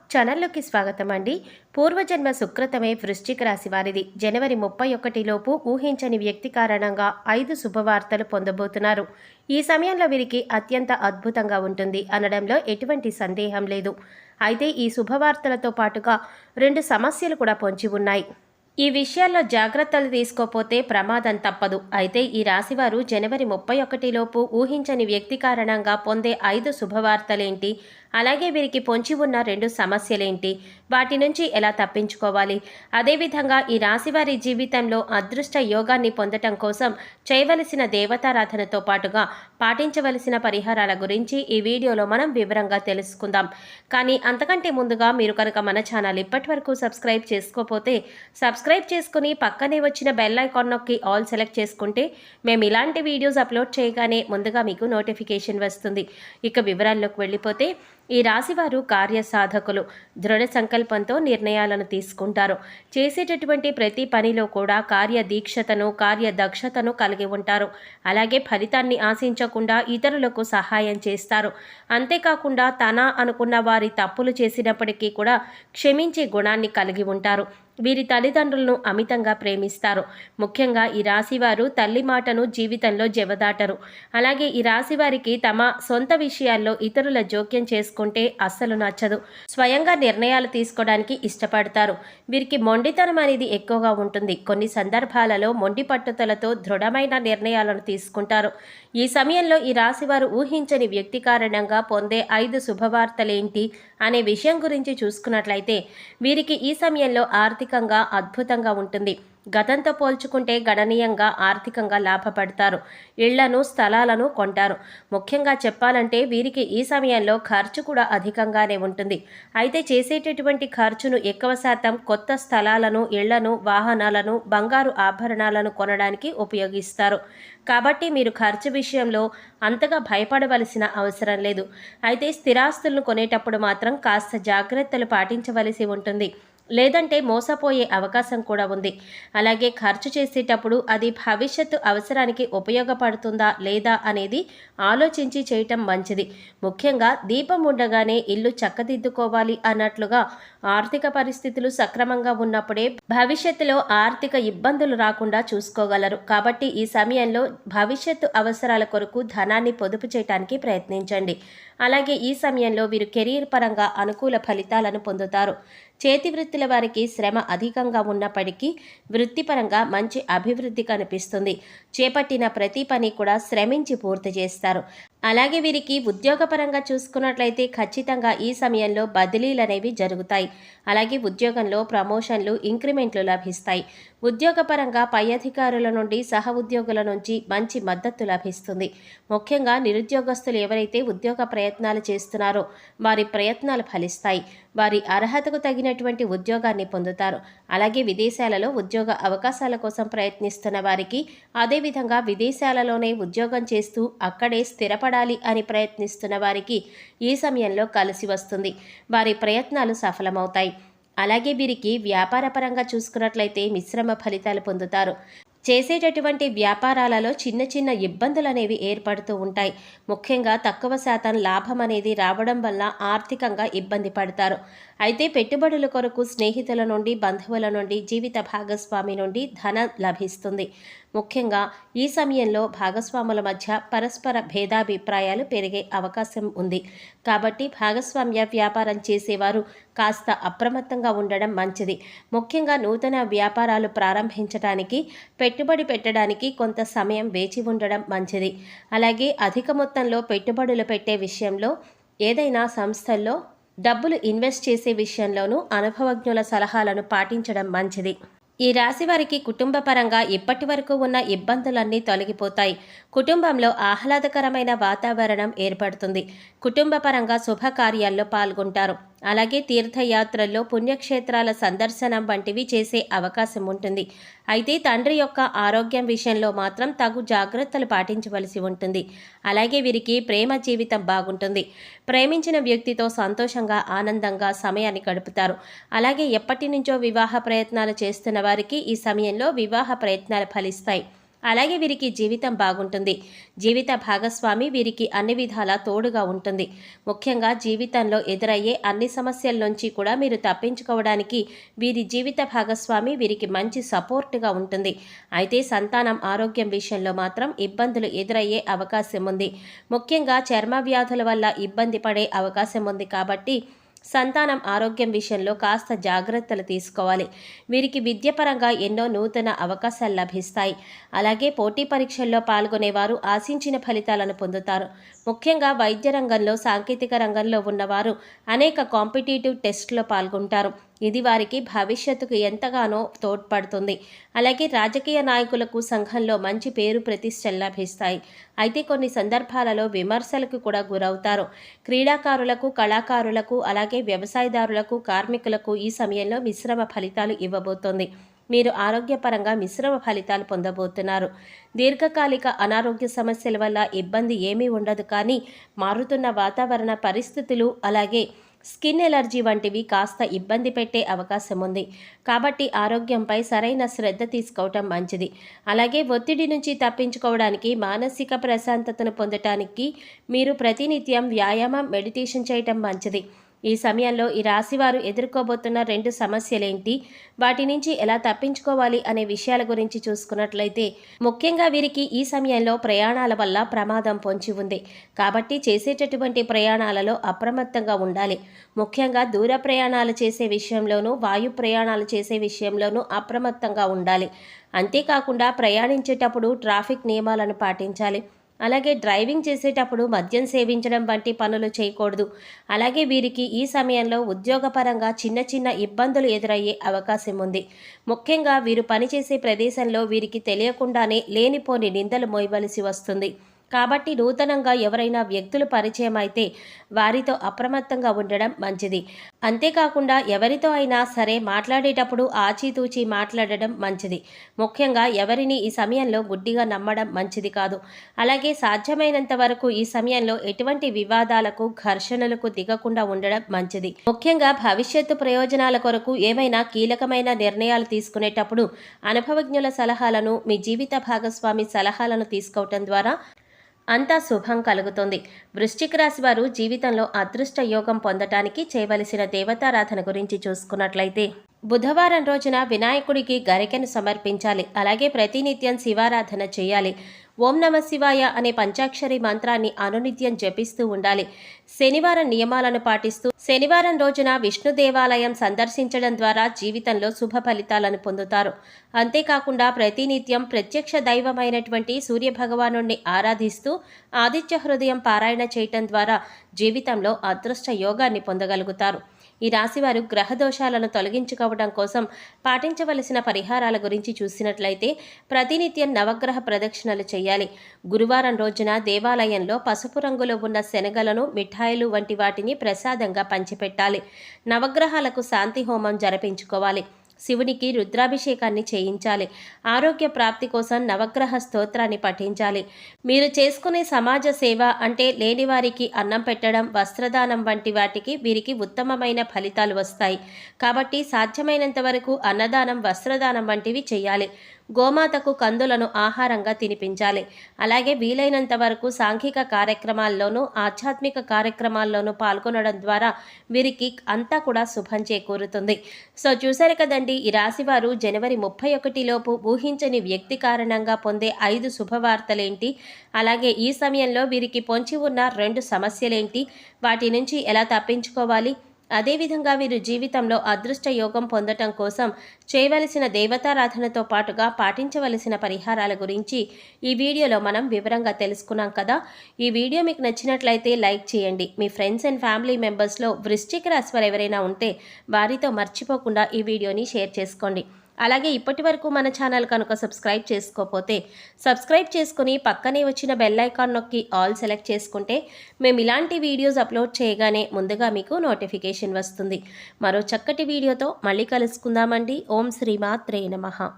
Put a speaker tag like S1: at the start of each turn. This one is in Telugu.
S1: ఛానల్లోకి స్వాగతం అండి. పూర్వజన్మ సుకృతమే వృశ్చిక రాశి వారిది. జనవరి 31 లోపు ఊహించని వ్యక్తి కారణంగా 5 శుభవార్తలు పొందబోతున్నారు. ఈ సమయంలో వీరికి అత్యంత అద్భుతంగా ఉంటుంది అనడంలో ఎటువంటి సందేహం లేదు. అయితే ఈ శుభవార్తలతో పాటుగా 2 సమస్యలు కూడా పొంచి ఉన్నాయి. ఈ విషయాల్లో జాగ్రత్తలు తీసుకోపోతే ప్రమాదం తప్పదు. అయితే ఈ రాశివారు జనవరి 31 లోపు ఊహించని వ్యక్తి కారణంగా పొందే 5 శుభవార్తలేంటి, అలాగే వీరికి పొంచి ఉన్న 2 సమస్యలేంటి, వాటి నుంచి ఎలా తప్పించుకోవాలి, అదేవిధంగా ఈ రాశివారి జీవితంలో అదృష్ట యోగాన్ని పొందటం కోసం చేయవలసిన దేవతారాధనతో పాటుగా పాటించవలసిన పరిహారాల గురించి ఈ వీడియోలో మనం వివరంగా తెలుసుకుందాం. కానీ అంతకంటే ముందుగా మీరు కనుక మన ఛానల్ ఇప్పటివరకు సబ్స్క్రైబ్ చేసుకోకపోతే సబ్స్క్రైబ్ చేసుకుని పక్కనే వచ్చిన బెల్ ఐకాన్ నొక్కి ఆల్ సెలెక్ట్ చేసుకుంటే మేము ఇలాంటి వీడియోస్ అప్లోడ్ చేయగానే ముందుగా మీకు నోటిఫికేషన్ వస్తుంది. ఇక వివరాల్లోకి వెళ్ళిపోతే ఈ రాశివారు కార్యసాధకులు. దృఢ సంకల్పంతో నిర్ణయాలను తీసుకుంటారు. చేసేటటువంటి ప్రతి పనిలో కూడా కార్యదీక్షతను కార్యదక్షతను కలిగి ఉంటారు. అలాగే ఫలితాన్ని ఆశించకుండా ఇతరులకు సహాయం చేస్తారు. అంతేకాకుండా తన అనుకున్న వారి తప్పులు చేసినప్పటికీ కూడా క్షమించే గుణాన్ని కలిగి ఉంటారు. వీరి తల్లిదండ్రులను అమితంగా ప్రేమిస్తారు. ముఖ్యంగా ఈ రాశివారు తల్లి మాటను జీవితంలో జవదాటరు. అలాగే ఈ రాశివారికి తమ సొంత విషయాల్లో ఇతరుల జోక్యం చేసుకుంటే అస్సలు నచ్చదు. స్వయంగా నిర్ణయాలు తీసుకోవడానికి ఇష్టపడతారు. వీరికి మొండితనం అనేది ఎక్కువగా ఉంటుంది. కొన్ని సందర్భాలలో మొండి పట్టుదలతో దృఢమైన నిర్ణయాలను తీసుకుంటారు. ఈ సమయంలో ఈ రాశివారు ఊహించని వ్యక్తి కారణంగా పొందే 5 శుభవార్తలేంటి అనే విషయం గురించి చూసుకున్నట్లయితే వీరికి ఈ సమయంలో ఆర్థికంగా అద్భుతంగా ఉంటుంది. గతంతో పోల్చుకుంటే గణనీయంగా ఆర్థికంగా లాభపడతారు. ఇళ్లను స్థలాలను కొంటారు. ముఖ్యంగా చెప్పాలంటే వీరికి ఈ సమయంలో ఖర్చు కూడా అధికంగానే ఉంటుంది. అయితే చేసేటటువంటి ఖర్చును ఎక్కువ శాతం కొత్త స్థలాలను, ఇళ్లను, వాహనాలను, బంగారు ఆభరణాలను కొనడానికి ఉపయోగిస్తారు. కాబట్టి మీరు ఖర్చు విషయంలో అంతగా భయపడవలసిన అవసరం లేదు. అయితే స్థిరాస్తులను కొనేటప్పుడు మాత్రం కాస్త జాగ్రత్తలు పాటించవలసి ఉంటుంది. లేదంటే మోసపోయే అవకాశం కూడా ఉంది. అలాగే ఖర్చు చేసేటప్పుడు అది భవిష్యత్తు అవసరానికి ఉపయోగపడుతుందా లేదా అనేది ఆలోచించి చేయటం మంచిది. ముఖ్యంగా దీపం ఉండగానే ఇల్లు చక్కదిద్దుకోవాలి అన్నట్లుగా ఆర్థిక పరిస్థితులు సక్రమంగా ఉన్నప్పుడే భవిష్యత్తులో ఆర్థిక ఇబ్బందులు రాకుండా చూసుకోగలరు. కాబట్టి ఈ సమయంలో భవిష్యత్తు అవసరాల కొరకు ధనాన్ని పొదుపు చేయడానికి ప్రయత్నించండి. అలాగే ఈ సమయంలో వీరు కెరీర్ పరంగా అనుకూల ఫలితాలను పొందుతారు. చేతి వృత్తుల వారికి శ్రమ అధికంగా ఉన్నప్పటికీ వృత్తిపరంగా మంచి అభివృద్ధి కనిపిస్తుంది. చేపట్టిన ప్రతి పని కూడా శ్రమించి పూర్తి చేస్తారు. అలాగే వీరికి ఉద్యోగపరంగా చూసుకున్నట్లయితే ఖచ్చితంగా ఈ సమయంలో బదిలీలు అనేవి జరుగుతాయి. అలాగే ఉద్యోగంలో ప్రమోషన్లు, ఇంక్రిమెంట్లు లభిస్తాయి. ఉద్యోగపరంగా పై అధికారుల నుండి, సహ ఉద్యోగుల నుంచి మంచి మద్దతు లభిస్తుంది. ముఖ్యంగా నిరుద్యోగస్తులు ఎవరైతే ఉద్యోగ ప్రయత్నాలు చేస్తున్నారో వారి ప్రయత్నాలు ఫలిస్తాయి. వారి అర్హతకు తగినటువంటి ఉద్యోగాన్ని పొందుతారు. అలాగే విదేశాలలో ఉద్యోగ అవకాశాల కోసం ప్రయత్నిస్తున్న వారికి, అదేవిధంగా విదేశాలలోనే ఉద్యోగం చేస్తూ అక్కడే స్థిరపడాలి అని ప్రయత్నిస్తున్న వారికి ఈ సమయంలో కలిసి వస్తుంది. వారి ప్రయత్నాలు సఫలమవుతాయి. అలాగే వీరికి వ్యాపారపరంగా చూసుకున్నట్లయితే మిశ్రమ ఫలితాలు పొందుతారు. చేసేటటువంటి వ్యాపారాలలో చిన్న చిన్న ఇబ్బందులు అనేవి ఏర్పడుతూ ఉంటాయి. ముఖ్యంగా తక్కువ శాతం లాభం అనేది రావడం వల్ల ఆర్థికంగా ఇబ్బంది పడతారు. అయితే పెట్టుబడుల కొరకు స్నేహితుల నుండి, బంధువుల నుండి, జీవిత భాగస్వామి నుండి ధనం లభిస్తుంది. ముఖ్యంగా ఈ సమయంలో భాగస్వాముల మధ్య పరస్పర భేదాభిప్రాయాలు పెరిగే అవకాశం ఉంది. కాబట్టి భాగస్వామ్య వ్యాపారం చేసేవారు కాస్త అప్రమత్తంగా ఉండడం మంచిది. ముఖ్యంగా నూతన వ్యాపారాలు ప్రారంభించడానికి, పెట్టుబడి పెట్టడానికి కొంత సమయం వేచి ఉండడం మంచిది. అలాగే అధిక మొత్తంలో పెట్టుబడులు పెట్టే విషయంలో, ఏదైనా సంస్థల్లో డబ్బులు ఇన్వెస్ట్ చేసే విషయంలోనూ అనుభవజ్ఞుల సలహాలను పాటించడం మంచిది. ఈ రాశి వారికి కుటుంబపరంగా ఇప్పటి వరకు ఉన్న ఇబ్బందులన్నీ తొలగిపోతాయి. కుటుంబంలో ఆహ్లాదకరమైన వాతావరణం ఏర్పడుతుంది. కుటుంబపరంగా శుభకార్యాల్లో పాల్గొంటారు. అలాగే తీర్థయాత్రల్లో, పుణ్యక్షేత్రాల సందర్శనం వంటివి చేసే అవకాశం ఉంటుంది. అయితే తండ్రి యొక్క ఆరోగ్యం విషయంలో మాత్రం తగు జాగ్రత్తలు పాటించవలసి ఉంటుంది. అలాగే వీరికి ప్రేమ జీవితం బాగుంటుంది. ప్రేమించిన వ్యక్తితో సంతోషంగా, ఆనందంగా సమయాన్ని గడుపుతారు. అలాగే ఎప్పటి నుంచో వివాహ ప్రయత్నాలు చేస్తున్న వారికి ఈ సమయంలో వివాహ ప్రయత్నాలు ఫలిస్తాయి. అలాగే వీరికి జీవితం బాగుంటుంది. జీవిత భాగస్వామి వీరికి అన్ని విధాలా తోడుగా ఉంటుంది. ముఖ్యంగా జీవితంలో ఎదురయ్యే అన్ని సమస్యల నుంచి కూడా మీరు తప్పించుకోవడానికి వీరి జీవిత భాగస్వామి వీరికి మంచి సపోర్ట్గా ఉంటుంది. అయితే సంతానం ఆరోగ్యం విషయంలో మాత్రం ఇబ్బందులు ఎదురయ్యే అవకాశం ఉంది. ముఖ్యంగా చర్మ వ్యాధుల వల్ల ఇబ్బంది పడే అవకాశం ఉంది కాబట్టి సంతానం ఆరోగ్యం విషయంలో కాస్త జాగ్రత్తలు తీసుకోవాలి. వీరికి విద్యపరంగా ఎన్నో నూతన అవకాశాలు లభిస్తాయి. అలాగే పోటీ పరీక్షల్లో పాల్గొనేవారు ఆశించిన ఫలితాలను పొందుతారు. ముఖ్యంగా వైద్య రంగంలో, సాంకేతిక రంగంలో ఉన్నవారు అనేక కాంపిటేటివ్ టెస్టుల్లో పాల్గొంటారు. ఇది వారికి భవిష్యత్తుకు ఎంతగానో తోడ్పడుతుంది. అలాగే రాజకీయ నాయకులకు సంఘంలో మంచి పేరు ప్రతిష్టలు లభిస్తాయి. అయితే కొన్ని సందర్భాలలో విమర్శలకు కూడా గురవుతారు. క్రీడాకారులకు, కళాకారులకు, అలాగే వ్యవసాయదారులకు, కార్మికులకు ఈ సమయంలో మిశ్రమ ఫలితాలు ఇవ్వబోతోంది. మీరు ఆరోగ్యపరంగా మిశ్రమ ఫలితాలు పొందబోతున్నారు. దీర్ఘకాలిక అనారోగ్య సమస్యల వల్ల ఇబ్బంది ఏమీ ఉండదు, కానీ మారుతున్న వాతావరణ పరిస్థితులు, అలాగే స్కిన్ ఎలర్జీ వంటివి కాస్త ఇబ్బంది పెట్టే అవకాశం ఉంది. కాబట్టి ఆరోగ్యంపై సరైన శ్రద్ధ తీసుకోవటం మంచిది. అలాగే ఒత్తిడి నుంచి తప్పించుకోవడానికి, మానసిక ప్రశాంతతను పొందటానికి మీరు ప్రతినిత్యం వ్యాయామం, మెడిటేషన్ చేయటం మంచిది. ఈ సమయంలో ఈ రాశివారు ఎదుర్కోబోతున్న 2 సమస్యలేంటి, వాటి నుంచి ఎలా తప్పించుకోవాలి అనే విషయాల గురించి చూసుకున్నట్లయితే, ముఖ్యంగా వీరికి ఈ సమయంలో ప్రయాణాల వల్ల ప్రమాదం పొంచి ఉంది. కాబట్టి చేసేటటువంటి ప్రయాణాలలో అప్రమత్తంగా ఉండాలి. ముఖ్యంగా దూర ప్రయాణాలు చేసే విషయంలోనూ, వాయు ప్రయాణాలు చేసే విషయంలోనూ అప్రమత్తంగా ఉండాలి. అంతేకాకుండా ప్రయాణించేటప్పుడు ట్రాఫిక్ నియమాలను పాటించాలి. అలాగే డ్రైవింగ్ చేసేటప్పుడు మద్యం సేవించడం వంటి పనులు చేయకూడదు. అలాగే వీరికి ఈ సమయంలో ఉద్యోగపరంగా చిన్న చిన్న ఇబ్బందులు ఎదురయ్యే అవకాశం ఉంది. ముఖ్యంగా వీరు పనిచేసే ప్రదేశంలో వీరికి తెలియకుండానే లేనిపోని నిందలు మోయవలసి వస్తుంది. కాబట్టి నూతనంగా ఎవరైనా వ్యక్తులు పరిచయం అయితే వారితో అప్రమత్తంగా ఉండడం మంచిది. అంతేకాకుండా ఎవరితో అయినా సరే మాట్లాడేటప్పుడు ఆచితూచి మాట్లాడడం మంచిది. ముఖ్యంగా ఎవరిని ఈ సమయంలో గుడ్డిగా నమ్మడం మంచిది కాదు. అలాగే సాధ్యమైనంత వరకు ఈ సమయంలో ఎటువంటి వివాదాలకు, ఘర్షణలకు దిగకుండా ఉండడం మంచిది. ముఖ్యంగా భవిష్యత్తు ప్రయోజనాల కొరకు ఏమైనా కీలకమైన నిర్ణయాలు తీసుకునేటప్పుడు అనుభవజ్ఞుల సలహాలను, మీ జీవిత భాగస్వామి సలహాలను తీసుకోవటం ద్వారా అంతా శుభం కలుగుతుంది. వృశ్చిక రాశి వారు జీవితంలో అదృష్ట యోగం పొందటానికి చేయవలసిన దేవతారాధన గురించి చూసుకున్నట్లయితే, బుధవారం రోజున వినాయకుడికి గరికెను సమర్పించాలి. అలాగే ప్రతినిత్యం శివారాధన చేయాలి. ఓం నమ శివాయ అనే పంచాక్షరి మంత్రాన్ని అనునిత్యం జపిస్తూ ఉండాలి. శనివారం నియమాలను పాటిస్తూ శనివారం రోజున విష్ణు దేవాలయం సందర్శించడం ద్వారా జీవితంలో శుభ ఫలితాలను పొందుతారు. అంతేకాకుండా ప్రతినిత్యం ప్రత్యక్ష దైవమైనటువంటి సూర్యభగవానుణ్ణి ఆరాధిస్తూ ఆదిత్య హృదయం పారాయణ చేయటం ద్వారా జీవితంలో అదృష్ట యోగాన్ని పొందగలుగుతారు. ఈ రాశివారు గ్రహ దోషాలను తొలగించుకోవడం కోసం పాటించవలసిన పరిహారాల గురించి చూసినట్లయితే, ప్రతినిత్యం నవగ్రహ ప్రదక్షిణలు చేయాలి. గురువారం రోజున దేవాలయంలో పసుపు రంగులో ఉన్న శనగలను, మిఠాయిలు వంటి వాటిని ప్రసాదంగా పంచిపెట్టాలి. నవగ్రహాలకు శాంతి హోమం జరిపించుకోవాలి. శివునికి రుద్రాభిషేకాన్ని చేయించాలి. ఆరోగ్య ప్రాప్తి కోసం నవగ్రహ స్తోత్రాన్ని పఠించాలి. మీరు చేసుకునే సమాజ సేవ అంటే లేనివారికి అన్నం పెట్టడం, వస్త్రదానం వంటి వాటికి వీరికి ఉత్తమమైన ఫలితాలు వస్తాయి. కాబట్టి సాధ్యమైనంత వరకు అన్నదానం, వస్త్రదానం వంటివి చేయాలి. గోమాతకు కందులను ఆహారంగా తినిపించాలి. అలాగే వీలైనంత వరకు సాంఘిక కార్యక్రమాల్లోనూ, ఆధ్యాత్మిక కార్యక్రమాల్లోనూ పాల్గొనడం ద్వారా వీరికి అంతా కూడా శుభం చేకూరుతుంది. సో చూసారు కదండి, ఈ రాశివారు జనవరి 31 లోపు ఊహించని వ్యక్తి కారణంగా పొందే 5 శుభవార్తలేంటి, అలాగే ఈ సమయంలో వీరికి పొంచి ఉన్న 2 సమస్యలేంటి, వాటి నుంచి ఎలా తప్పించుకోవాలి, అదేవిధంగా వీరు జీవితంలో అదృష్ట యోగం పొందటం కోసం చేయవలసిన దేవతారాధనతో పాటుగా పాటించవలసిన పరిహారాల గురించి ఈ వీడియోలో మనం వివరంగా తెలుసుకున్నాం కదా. ఈ వీడియో మీకు నచ్చినట్లయితే లైక్ చేయండి. మీ ఫ్రెండ్స్ అండ్ ఫ్యామిలీ మెంబర్స్లో వృశ్చిక రాశి వారు ఎవరైనా ఉంటే వారితో మర్చిపోకుండా ఈ వీడియోని షేర్ చేసుకోండి. అలాగే ఇప్పటి వరకు మన ఛానల్ కనుక సబ్స్క్రైబ్ చేసుకోకపోతే సబ్స్క్రైబ్ చేసుకుని పక్కనే వచ్చిన బెల్ ఐకాన్ నొక్కి ఆల్ సెలెక్ట్ చేసుకుంటే మేము ఇలాంటి వీడియోస్ అప్లోడ్ చేయగానే ముందుగా మీకు నోటిఫికేషన్ వస్తుంది. మరో చక్కటి వీడియోతో మళ్ళీ కలుసుకుందామండి. ఓం శ్రీమాత్రే నమః.